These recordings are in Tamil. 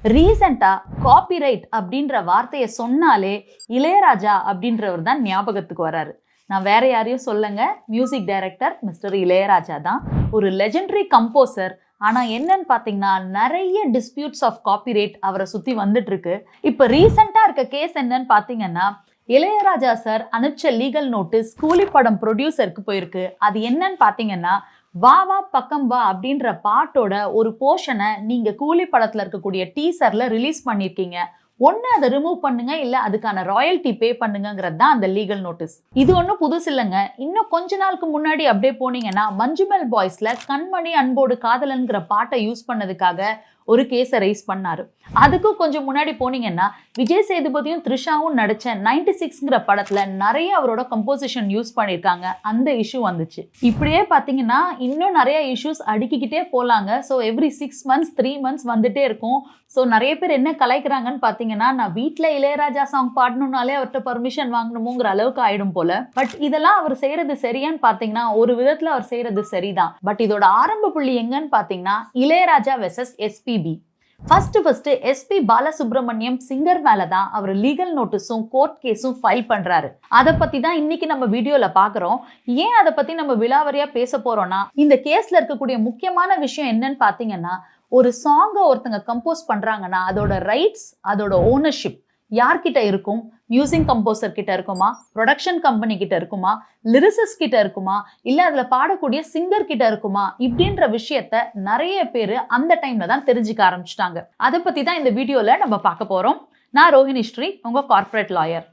ரீசெண்டா காப்பிரைட் அப்படின்ற வார்த்தையை சொன்னாலே இளையராஜா அப்படின்றவர் தான் ஞாபகத்துக்கு வராரு. நான் வேற யாரையும் சொல்லுங்க, மியூசிக் டைரக்டர் மிஸ்டர் இளையராஜா தான். ஒரு லெஜெண்டரி கம்போசர். ஆனா என்னன்னு பாத்தீங்கன்னா நிறைய டிஸ்பியூட்ஸ் ஆஃப் காப்பிரைட் அவரை சுத்தி வந்துட்டு இருக்கு. இப்ப ரீசெண்டா இருக்க கேஸ் என்னன்னு பாத்தீங்கன்னா, இளையராஜா சார் அனுப்பிச்ச லீகல் நோட்டீஸ் கூலி படம் ப்ரொடியூசருக்கு போயிருக்கு. அது என்னன்னு பாத்தீங்கன்னா, வா வா பக்கம் வா அப்படின்ற பாட்டோட ஒரு போர்ஷனை நீங்க கூலி படத்துல இருக்கக்கூடிய டீசர்ல ரிலீஸ் பண்ணிருக்கீங்க. ஒன்னு அதை ரிமூவ் பண்ணுங்க, இல்ல அதுக்கான ராயல்டி பே பண்ணுங்கிறது தான் அந்த லீகல் நோட்டீஸ். இது ஒன்றும் புதுசு இல்லைங்க. இன்னும் கொஞ்ச நாளுக்கு முன்னாடி அப்படியே போனீங்கன்னா மஞ்சுமெல் பாய்ஸ்ல கண்மணி அன்போடு காதலன்கிற பாட்டை யூஸ் பண்ணதுக்காக ஒரு கேஸை ரைஸ் பண்ணாரு. அதுக்கும் கொஞ்சம் முன்னாடி போனீங்கன்னா விஜய் சேதுபதியும் த்ரிஷாவும் நடிச்ச 96ங்கிற படத்துல நிறைய அவரோட கம்போசிஷன் யூஸ் பண்ணியிருக்காங்க. அந்த இஷ்யூ வந்துச்சு. இப்படியே பாத்தீங்கன்னா இன்னும் நிறைய இஷ்யூஸ் அடுக்கிக்கிட்டே போலாங்க. ஸோ எவ்ரி 6 months 3 months வந்துட்டே இருக்கும். ஸோ நிறைய பேர் என்ன கலாய்க்கிறாங்கன்னு பாத்தீங்கன்னா, நான் வீட்டில் இளையராஜா சாங் பாடணும்னாலே அவர்கிட்ட பர்மிஷன் வாங்கணுமோங்கிற அளவுக்கு ஆயிடும் போல. பட் இதெல்லாம் அவர் செய்யறது சரியான்னு பாத்தீங்கன்னா ஒரு விதத்துல அவர் செய்யறது சரிதான். பட் இதோட ஆரம்ப புள்ளி எங்கன்னு பாத்தீங்கன்னா Ilaiyaraaja versus SPB. First SP Balasubrahmanyam singer மேல தான் அவர் லீகல் நோட்டீஸும் கோர்ட் கேஸும் ஃபைல் பண்றாரு. அதை பத்தி தான் இன்னைக்கு நம்ம வீடியோல பாக்குறோம். ஏன் அதை பத்தி நம்ம விலாவரியா பேச போறோம்னா, இந்த கேஸ்ல இருக்கக்கூடிய முக்கியமான விஷயம் என்னன்னு பாத்தீங்கன்னா, ஒரு சாங்கை ஒருத்தங்க கம்போஸ் பண்றாங்கன்னா அதோட ரைட்ஸ், அதோட ஓனர்ஷிப் யார்கிட்ட இருக்கும்? மியூசிக் கம்போசர் கிட்ட இருக்குமா, ப்ரொடக்ஷன் கம்பெனி கிட்ட இருக்குமா, லிரிசிஸ்ட் கிட்ட இருக்குமா, இல்ல அதுல பாடக்கூடிய சிங்கர் கிட்ட இருக்குமா? இப்படின்ற விஷயத்த நிறைய பேர் அந்த டைம்ல தான் தெரிஞ்சுக்க ஆரம்பிச்சிட்டாங்க. அதை பத்தி தான் இந்த வீடியோல நம்ம பார்க்க போறோம். நான் ரோஹிணி ஸ்ரீ, உங்க corporate lawyer.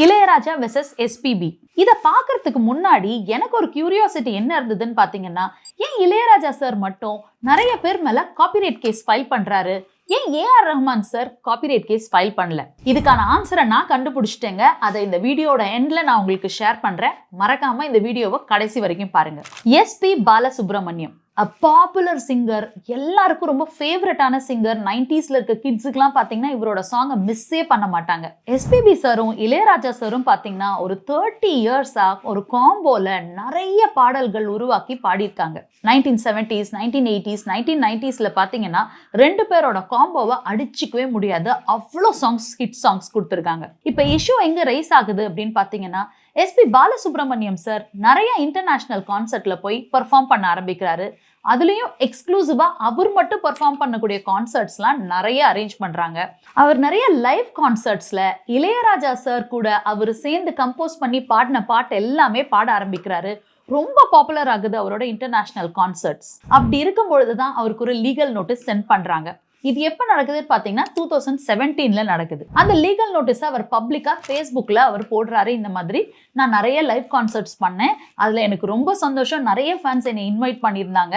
Ilaiyaraaja versus SPB. இதை பார்க்கறதுக்கு முன்னாடி எனக்கு ஒரு கியூரியாசிட்டி என்ன இருந்ததுன்னு பாத்தீங்கன்னா, ஏன் இளையராஜா சார் மட்டும் நிறைய பேர் மேல காப்பிரைட் கேஸ் ஃபைல் பண்றாரு, ஏன் AR Rahman sir copyright case file பண்ணல? இதுக்கான ஆன்சரை நான் கண்டுபிடிச்சிட்டேங்க. அதை இந்த வீடியோட எண்ட்ல நான் உங்களுக்கு ஷேர் பண்றேன். மறக்காம இந்த வீடியோவை கடைசி வரைக்கும் பாருங்க. SP Balasubrahmanyam a popular singer, எல்லாருக்கும் ரொம்ப ஃபேவரட்டான சிங்கர். 90sல இருக்க கிட்ஸுக்குலாம் பார்த்தீங்கன்னா இவரோட சாங்கை மிஸ்ஸே பண்ண மாட்டாங்க. எஸ்பிபி சாரும் இளையராஜா சாரும் பார்த்தீங்கன்னா ஒரு 30 இயர்ஸா ஒரு காம்போல நிறைய பாடல்கள் உருவாக்கி பாடியிருக்காங்க. 1970s, 1980s, 1990sல பார்த்தீங்கன்னா ரெண்டு பேரோட காம்போவை அடிச்சுக்கவே முடியாது. அவ்வளோ சாங்ஸ், ஹிட் சாங்ஸ் கொடுத்துருக்காங்க. இப்போ இஷ்யூ எங்க ரைஸ் ஆகுது அப்படின்னு பார்த்தீங்கன்னா, எஸ்பி பாலசுப்ரமணியம் சார் நிறைய இன்டர்நேஷனல் கான்சர்ட்ல போய் பெர்ஃபார்ம் பண்ண ஆரம்பிக்கிறாரு. அதுலயும் எக்ஸ்க்ளூசிவா அவர் மட்டும் பெர்ஃபார்ம் பண்ணக்கூடிய கான்சர்ட்ஸ்லாம் நிறைய அரேஞ்ச் பண்றாங்க. அவர் நிறைய லைவ் கான்சர்ட்ஸ்ல இளையராஜா சார் கூட அவர் சேர்ந்து கம்போஸ் பண்ணி பாடின பாட்டு எல்லாமே பாட ஆரம்பிக்கிறாரு. ரொம்ப பாப்புலர் ஆகுது அவரோட இன்டர்நேஷனல் கான்சர்ட்ஸ். அப்படி இருக்கும் பொழுதுதான் அவருக்கு ஒரு லீகல் நோட்டீஸ் சென்ட் பண்றாங்க. இது எப்ப நடக்குதுன்னு பாத்தீங்கன்னா 2017ல நடக்குது. அந்த லீகல் நோட்டீஸ் அவர் பப்ளிக்கா ஃபேஸ்புக்ல அவர் போடுறாரு. இந்த மாதிரி நான் நிறைய லைவ் கான்சர்ட்ஸ் பண்ணேன், அதுல எனக்கு ரொம்ப சந்தோஷம், நிறைய ஃபேன்ஸ் என்னை இன்வைட் பண்ணியிருந்தாங்க.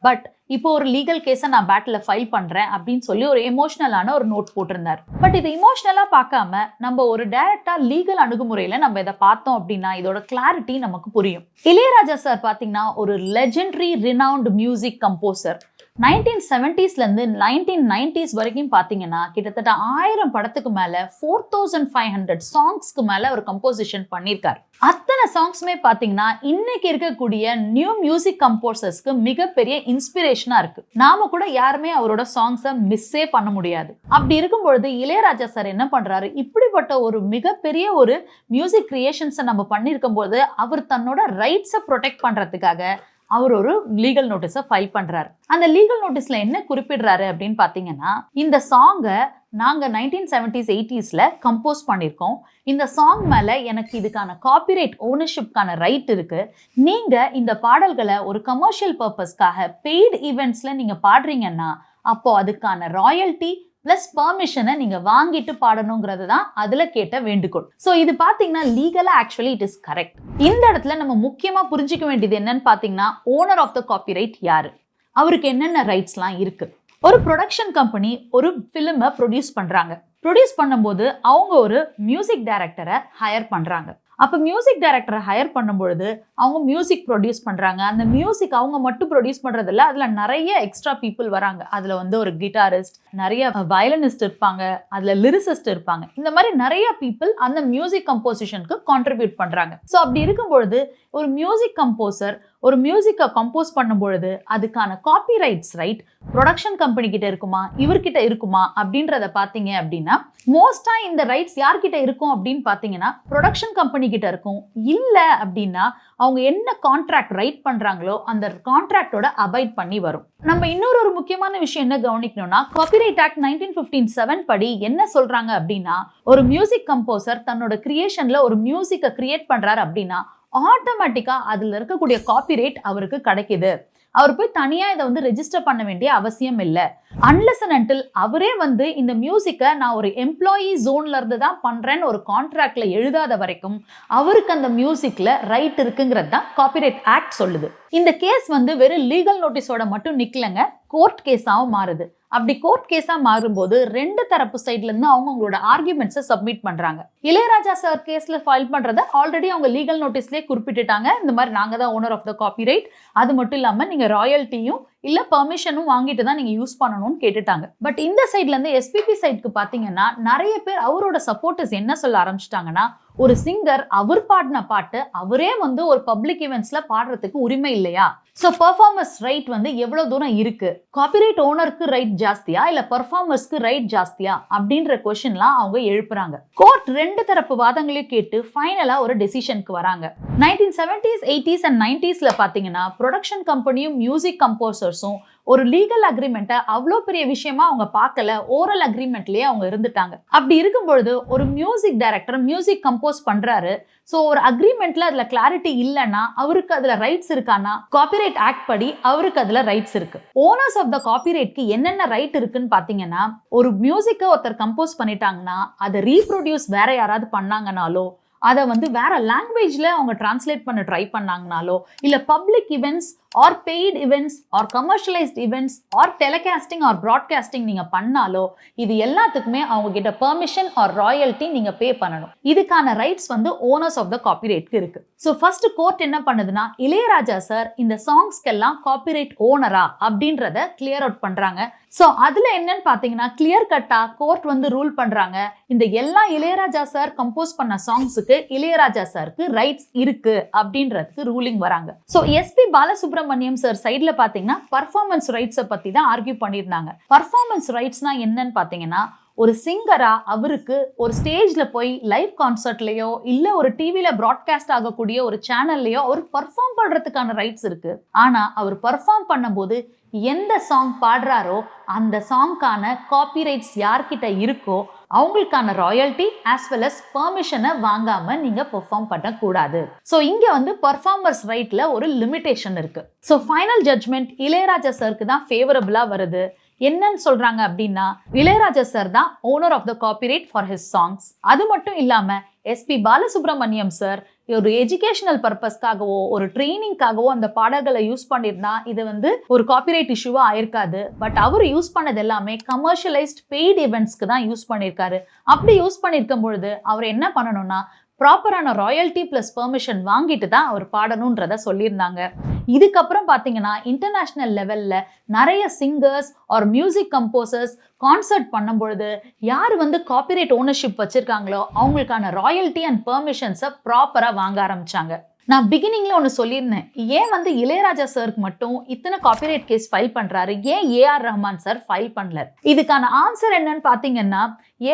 பட் இப்போ ஒரு லீகல் கேஸை நான் பேட்டில் ஃபைல் பண்றேன் அப்படின்னு சொல்லி ஒரு எமோஷனலான ஒரு நோட் போட்டிருந்தார். பட் இது இமோஷனலா பார்க்காம நம்ம ஒரு டைரக்டா லீகல் அணுகுமுறையில நம்ம இதை பார்த்தோம் அப்படின்னா இதோட கிளாரிட்டி நமக்கு புரியும். இளையராஜா சார் பாத்தீங்கன்னா ஒரு லெஜெண்டரி ரினவுண்ட் மியூசிக் கம்போசர். 1970sல இருந்து 1990s வரைக்கும் பாத்தீங்கன்னா கிட்டத்தட்ட 1000 படத்துக்கு மேல 4500 சாங்ஸ்க்கு மேல அவர் கம்போசிஷன் பண்ணியிருக்காரு. அத்தனை சாங்ஸ்மே பாத்தீங்கன்னா இன்னைக்கு இருக்கக்கூடிய நியூ மியூசிக் கம்போசர்ஸ்க்கு மிகப்பெரிய இன்ஸ்பிரேஷனா இருக்கு. நாம கூட யாருமே அவரோட சாங்ஸை மிஸ்ஸே பண்ண முடியாது. அப்படி இருக்கும் பொழுது இளையராஜா சார் என்ன பண்றாரு, இப்படிப்பட்ட ஒரு மிகப்பெரிய ஒரு மியூசிக் கிரியேஷன்ஸை நம்ம பண்ணிருக்கும் போது அவர் தன்னோட ரைட்ஸை ப்ரொடெக்ட் பண்றதுக்காக அவர் ஒரு லீகல் நோட்டீஸை ஃபைல் பண்றாரு. அந்த லீகல் நோட்டீஸ்ல என்ன குறிப்பிடுறாரு அப்படின்னு பாத்தீங்கன்னா, இந்த சாங்கை நாங்க 1970s 80sல கம்போஸ் பண்ணிருக்கோம். இந்த சாங் மேல எனக்கு இதுக்கான காப்பிரைட் ஓனர்ஷிப்கான ரைட் இருக்கு. நீங்க இந்த பாடல்களை ஒரு கமர்ஷியல் பர்பஸ்க்காக பெய்டு ஈவெண்ட்ஸ்ல நீங்க பாடுறீங்கன்னா அப்போ அதுக்கான ராயல்டி பிளஸ் பெர்மிஷனை நீங்க வாங்கிட்டு பாடணுங்கிறது தான் அதுல கேட்ட வேண்டுகோள். சோ இது பாத்தீங்கன்னா லீகலா ஆக்சுவலி இட் இஸ் கரெக்ட். இந்த இடத்துல நம்ம முக்கியமா புரிஞ்சுக்க வேண்டியது என்னன்னு பாத்தீங்கன்னா, ஓனர் ஆஃப் த காப்பிரைட் யாரு, அவருக்கு என்னென்ன ரைட்ஸ்லாம் இருக்கு. ஒரு ப்ரொடக்ஷன் கம்பெனி ஒரு ஃபிலிமை ப்ரொடியூஸ் பண்றாங்க. ப்ரொடியூஸ் பண்ணும்போது அவங்க ஒரு மியூசிக் டைரக்டரை ஹையர் பண்றாங்க. அப்போ மியூசிக் டைரக்டரை ஹையர் பண்ணும்பொழுது அவங்க மியூசிக் ப்ரொடியூஸ் பண்ணுறாங்க. அந்த மியூசிக் அவங்க மட்டும் ப்ரொடியூஸ் பண்ணுறதில்ல, அதில் நிறைய எக்ஸ்ட்ரா பீப்புள் வராங்க. அதில் வந்து ஒரு கிட்டாரிஸ்ட், நிறைய வயலினிஸ்ட் இருப்பாங்க, அதில் லிரிசிஸ்ட் இருப்பாங்க. இந்த மாதிரி நிறைய பீப்புள் அந்த மியூசிக் கம்போசிஷனுக்கு கான்ட்ரிபியூட் பண்ணுறாங்க. ஸோ அப்படி இருக்கும் பொழுது ஒரு மியூசிக் கம்போசர் ஒரு மியூசிக்கை கம்போஸ் பண்ணும்பொழுது அதுக்கான காப்பிரைட்ஸ் ரைட் ப்ரொடக்ஷன் கம்பெனி கிட்ட இருக்குமா, இவர்கிட்ட இருக்குமா அப்படின்றத பார்த்தீங்க அப்படின்னா மோஸ்டா இந்த ரைட்ஸ் யார்கிட்ட இருக்கும் அப்படின்னு பார்த்தீங்கன்னா ப்ரொடக்ஷன் கம்பெனி கிட்ட இருக்கும். இல்லை அப்படின்னா அவங்க என்ன கான்ட்ராக்ட் ரைட் பண்றாங்களோ அந்த கான்ட்ராக்டோட அபைட் பண்ணி வரும். நம்ம இன்னொரு முக்கியமான விஷயம் என்ன கவனிக்கணும்னா, காப்பிரைட் ஆக்ட் 1957 படி என்ன சொல்றாங்க அப்படின்னா, ஒரு மியூசிக் கம்போசர் தன்னோட கிரியேஷன்ல ஒரு மியூசிக்கை கிரியேட் பண்றாரு அப்படின்னா ஆட்டோமேட்டிக்கா அதுல இருக்கக்கூடிய காப்பிரைட் அவருக்கு கிடைக்குது. அவர் போய் தனியா இதை வந்து ரெஜிஸ்டர் பண்ண வேண்டிய அவசியம் இல்லை. அன்லெஸ் அண்ட் அன்டில் அவரே வந்து இந்த மியூசிக்கை நான் ஒரு எம்ப்ளாயி ஜோன்ல இருந்து தான் பண்றேன்னு ஒரு கான்ட்ராக்ட்ல எழுதாத வரைக்கும் அவருக்கு அந்த மியூசிக்ல ரைட் இருக்குங்கிறது தான் காப்பிரைட் ஆக்ட் சொல்லுது. இந்த கேஸ் வந்து வெறும் லீகல் நோட்டீஸோட மட்டும் நிக்கலங்க, கோர்ட் கேஸாவும் மாறுது. அப்படி கோர்ட் கேஸா மாறும்போது ரெண்டு தரப்பு சைட்ல இருந்து அவங்களோட ஆர்குமெண்ட்ஸை சப்மிட் பண்றாங்க. இளையராஜா சார் கேஸ்ல ஃபைல் பண்றத ஆல்ரெடி அவங்க லீகல் நோட்டீஸ்லயே குறிப்பிட்டுட்டாங்க, இந்த மாதிரி நாங்க தான் ஓனர் ஆஃப் த காப்பிரைட், அது மட்டும் இல்லாம நீங்க ராயல்ட்டியும் இல்ல பெர்மிஷனும் வாங்கிட்டு தான் நீங்க யூஸ் பண்ணணும்னு கேட்டுட்டாங்க. பட் இந்த சைட்ல இருந்து எஸ்பிபி சைடுக்கு பாத்தீங்கன்னா நிறைய பேர் அவரோட சப்போர்ட்டர்ஸ் என்ன சொல்ல ஆரம்பிச்சிட்டாங்கன்னா, ஒரு சிங்கர் அவர் பாடின பாட்டு அவரே வந்து ஒரு பப்ளிக் ஈவெண்ட்ஸ்ல பாடுறதுக்கு உரிமை இல்லையா? சோ பெர்ஃபார்மன்ஸ் ரைட் வந்து எவ்வளவு தூரம் இருக்கு? காப்பிரைட் ஓனருக்கு ரைட் ஜாஸ்தியா இல்ல பெர்ஃபார்மர்ஸ்க்கு ரைட் ஜாஸ்தியா அப்படின்ற கொஸ்டின்லாம் அவங்க எழுப்புறாங்க. கோர்ட் ரெண்டு தரப்பு வாதங்களையும் கேட்டு ஃபைனலா ஒரு டெசிஷனுக்கு வராங்க. 1970s, 80s and 90sல பாத்தீங்கன்னா ப்ரொடக்ஷன் கம்பெனியும் மியூசிக் கம்போசர்ஸும் ஒரு லீகல் அக்ரிமெண்ட்டை அவ்வளோ பெரிய விஷயமா அவங்க பார்க்கல, ஓரல் அக்ரிமெண்ட்லயே அவங்க இருந்துட்டாங்க. அப்படி இருக்கும்பொழுது ஒரு மியூசிக் டைரக்டர் மியூசிக் கம்போஸ் பண்றாரு, ஸோ ஒரு அக்ரிமெண்ட்ல அதுல கிளாரிட்டி இல்லைன்னா அவருக்கு அதுல ரைட்ஸ் இருக்கானா? காப்பிரைட் ஆக்ட் படி அவருக்கு அதுல ரைட்ஸ் இருக்கு. ஓனர்ஸ் ஆஃப் த காப்பிரைட்க்கு என்னென்ன ரைட் இருக்குன்னு பாத்தீங்கன்னா, ஒரு மியூசிக்கை ஒருத்தர் கம்போஸ் பண்ணிட்டாங்கன்னா அதை ரீப்ரொடியூஸ் வேற யாராவது பண்ணாங்கனாலோ, அதை வந்து வேற லாங்குவேஜ்ல அவங்க டிரான்ஸ்லேட் பண்ண ட்ரை பண்ணாங்கனாலோ, இல்ல public events or paid events or commercialised events or telecasting or broadcasting நீங்க பண்ணாலோ, இது எல்லாத்துக்குமே அவங்க கிட்ட பெர்மிஷன் ஆர் ராயல்ட்டி நீங்க பே பண்ணணும். இதுக்கான ரைட்ஸ் வந்து ஓனர்ஸ் ஆஃப் த காப்பிரைட்க்கு இருக்கு. ஸோ ஃபர்ஸ்ட் கோர்ட் என்ன பண்ணுதுன்னா, இளையராஜா சார் இந்த சாங்ஸ்க்கெல்லாம் காப்பிரைட் ஓனரா அப்படின்றத கிளியர் அவுட் பண்றாங்க. ஸோ அதுல என்னன்னு பாத்தீங்கன்னா, கிளியர் கட்டா கோர்ட் வந்து ரூல் பண்றாங்க, இந்த எல்லா இளையராஜா சார் கம்போஸ் பண்ண சாங்ஸுக்கு இளையராஜா சாருக்கு ரைட்ஸ் இருக்கு அப்படின்றதுக்கு ரூலிங் வராங்க. ஸோ எஸ்பி பாலசுப்ரமணியம் சார் சைட்ல பாத்தீங்கன்னா பர்ஃபார்மன்ஸ் ரைட்ஸை பத்தி தான் ஆர்கியூ பண்ணியிருந்தாங்க. பர்ஃபார்மன்ஸ் ரைட்ஸ்னா என்னன்னு பாத்தீங்கன்னா, ஒரு சிங்கரா அவருக்கு ஒரு ஸ்டேஜ்ல போய் லைவ் கான்சர்ட்லயோ இல்ல ஒரு டிவில பிராட்காஸ்ட் ஆகக்கூடிய ஒரு சேனல்லையோ அவர் பர்ஃபார்ம் பண்றதுக்கான ரைட்ஸ் இருக்கு. ஆனா அவர் பர்ஃபார்ம் பண்ணும்போது எந்த சாங் பாடுறாரோ அந்த சாங்கான காப்பிரைட்ஸ் யார்கிட்ட இருக்கோ அவங்களுக்கான ராயல்ட்டி ஆஸ் வெல் அஸ் பெர்மிஷனை வாங்காம நீங்க பெர்ஃபார்ம் பண்ணக்கூடாது. ஸோ இங்க வந்து பர்ஃபார்மர்ஸ் ரைட்ல ஒரு லிமிடேஷன் இருக்கு. ஸோ ஃபைனல் ஜட்மெண்ட் இளையராஜா சாருக்கு தான் ஃபேவரபிளா வருது. என்னன்னு சொல்றாங்க அப்படின்னா, இளையராஜா சார் தான் owner of the copyright for his songs. அது மட்டும் இல்லாம எஸ்பி பாலசுப்ரமணியம் சார் ஒரு எஜுகேஷனல் பர்பஸ்க்காகவோ ஒரு ட்ரைனிங்காகவோ அந்த பாடல்களை யூஸ் பண்ணிருந்தா இது வந்து ஒரு காப்பிரைட் இஷ்யூவா ஆயிருக்காது. பட் அவர் யூஸ் பண்ணது எல்லாமே கமர்ஷியலைஸ்ட் பெய்ட் ஈவெண்ட்ஸ்க்கு தான் யூஸ் பண்ணியிருக்காரு. அப்படி யூஸ் பண்ணியிருக்கும் பொழுது அவர் என்ன பண்ணணும்னா ப்ராப்பரான ராயல்ட்டி பிளஸ் பெர்மிஷன் வாங்கிட்டு தான் அவர் பாடணுன்றத சொல்லியிருந்தாங்க. இதுக்கப்புறம் பார்த்தீங்கன்னா இன்டர்நேஷனல் லெவல்ல நிறைய singers or music composers concert பண்ணும்பொழுது யார் வந்து காப்பிரைட் ஓனர்ஷிப் வச்சிருக்காங்களோ அவங்களுக்கான ராயல்ட்டி அண்ட் பெர்மிஷன்ஸை ப்ராப்பரா வாங்க ஆரம்பிச்சாங்க. நான் பிகினிங்ல ஒன்று சொல்லியிருந்தேன், ஏன் வந்து இளையராஜா சாருக்கு மட்டும் இத்தனை காப்பிரைட் கேஸ் ஃபைல் பண்றாரு, ஏன் ஏஆர் ரஹ்மான் சார் ஃபைல் பண்ணல? இதுக்கான ஆன்சர் என்னன்னு பாத்தீங்கன்னா,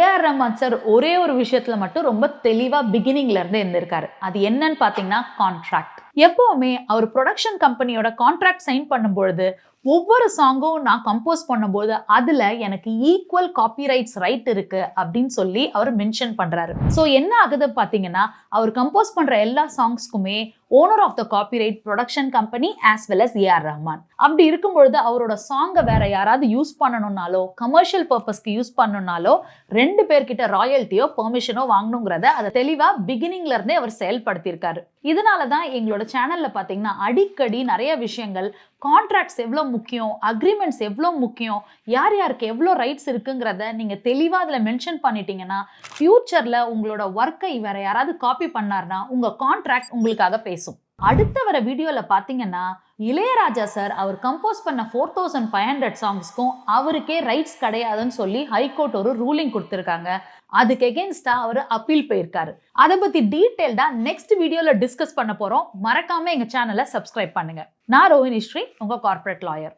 ஏஆர் ரஹ்மான் சார் ஒரே ஒரு விஷயத்துல மட்டும் ரொம்ப தெளிவா பிகினிங்ல இருந்து இருந்திருக்காரு. அது என்னன்னு பாத்தீங்கன்னா கான்ட்ராக்ட். எப்பவுமே அவர் ப்ரொடக்ஷன் கம்பெனியோட கான்ட்ராக்ட் சைன் பண்ணும்பொழுது ஒவ்வொரு சாங்கும் நான் கம்போஸ் பண்ணும்போது அதுல எனக்கு ஈக்குவல் காப்பிரைட்ஸ் ரைட் இருக்கு அப்படின்னு சொல்லி அவர் மென்ஷன் பண்றாரு. ஸோ என்ன ஆகுது பாத்தீங்கன்னா, அவர் கம்போஸ் பண்ற எல்லா சாங்ஸ்க்குமே owner of the copyright production company as well as AR Rahman. அப்படி இருக்கும்பொழுது அவரோட சாங்கை வேற யாராவது யூஸ் பண்ணணும்னாலோ கமர்ஷியல் பர்பஸ்க்கு யூஸ் பண்ணணும்னாலோ ரெண்டு பேர்கிட்ட ராயல்ட்டியோ பெர்மிஷனோ வாங்கணுங்கிறத அதை தெளிவா பிகினிங்ல இருந்தே அவர் செயல்படுத்தியிருக்காரு. இதனாலதான் எங்களோட சேனல்ல பாத்தீங்கன்னா அடிக்கடி நிறைய விஷயங்கள் கான்ட்ராக்ட்ஸ் எவ்வளோ முக்கியம், அக்ரிமெண்ட்ஸ் எவ்வளோ முக்கியம், யார் யாருக்கு எவ்வளோ ரைட்ஸ் இருக்குங்கிறத நீங்க தெளிவா அதுல மென்ஷன் பண்ணிட்டீங்கன்னா ஃபியூச்சர்ல உங்களோட ஒர்க்கை வேற யாராவது காப்பி பண்ணார்னா உங்க கான்ட்ராக்ட் உங்களுக்காக பேசும். அடுத்த வர வீடியோல பாத்தீங்கன்னா இளையராஜா சார் அவர் கம்போஸ் பண்ண 4500 சாங்ஸ்க்கும் அவருக்கே ரைட்ஸ் கிடையாதுன்னு சொல்லி ஹைகோர்ட் ஒரு ரூலிங் கொடுத்திருக்காங்க. அதுக்கு எகென்ஸ்டா அவர் அப்பீல் போயிருக்காரு. அதை பத்தி டீடைல்டா நெக்ஸ்ட் வீடியோல டிஸ்கஸ் பண்ண போறோம். மறக்காம எங்க சேனலை சப்ஸ்கிரைப் பண்ணுங்க. நான் ரோஹினி ஸ்ரீ, உங்க கார்ப்பரேட் லாயர்.